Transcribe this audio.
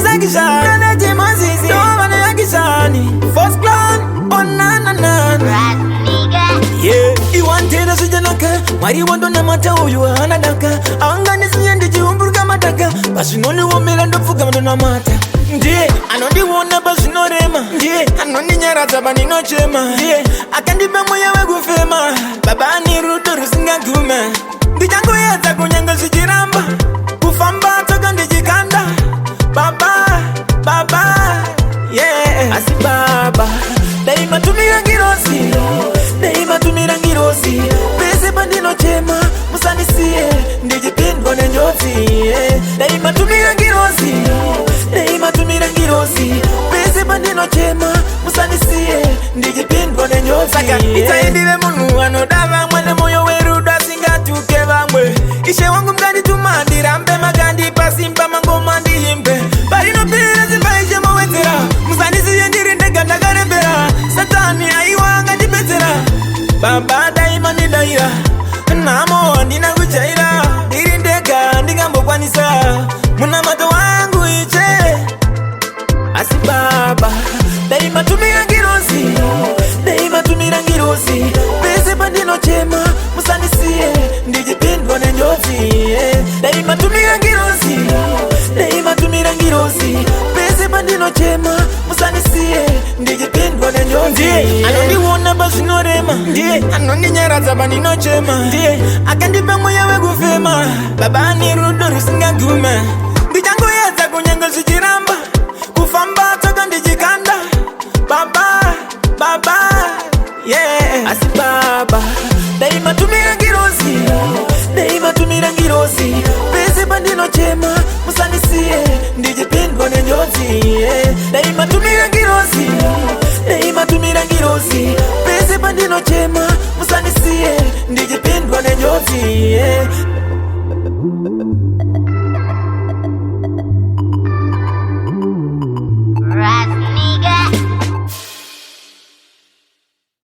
Zakishan, Nanaji Mazizi, Domana Yakishani, First Clan, oh na na na. Yeah, you wanted a Sujanaka, Mari Wandona Mata, you are Anadaka, Anganisi and the Jumburga Mataka, but you only 1 million of Fugamana Mata. Yeah, I know the one of us no rema. Yeah, I know the Yarazabani no chema. Yeah, I can't even go fema. Babani Ruto Singaguma. The Jango Yazakunyanga Sijiramba, Kufamba Tokandi Jikanda. Baba, yeah, Asi Baba. Daima tumirangirosi, Daima tumirangirosi. Pese bandino chema, Musanisiye, Ndijipingo nenyosi. Daima tumirangirosi, Daima tumirangirosi. Pese bandino chema, Musanisiye, Ndijipingo nenyosi. Saka, itaidile munu, anodava mwene moyo weru dasinga tukeva mwe. Ishe wangu mgani tumandira, mbe magandi pasimpa mango mandi himbe. Barino pira zimaishe mwetera, Musanisiye ndirinde ganda garembera. Satani aiwanga jipetera, Baba daima ni daira. Namo ndina kuchaira, ndirindeka ndigambo kwanisa. Muna mato wangu iche, Asi Baba. Daima tumirangirosi, Daima tumirangirosi. Pese bandino chema, Musanisiye, Ndijipingo nenyosi. Daima tumirangirosi, Daima tumirangirosi. Pese bandino chema, Musanisiye, Ndijipingo nenyosi. Anoni wona basino rema. Anoni Yarazabani no chema. Akandipa moya wegu fema. Babani Ruto Singaguma. Ndijango Yazakunyanga Sijiramba, Kufamba Tokandi Jikanda. Baba, yeah, Asi Baba. Daima tumirangirosi, Daima tumirangirosi. Pese bandino chema, Musanisiye, Ndijipingo nenyosi. Daima tumirangirosi, Daima tumirangirosi. Pese bandino chema, Musanisiye, Ndijipingo nenyosi.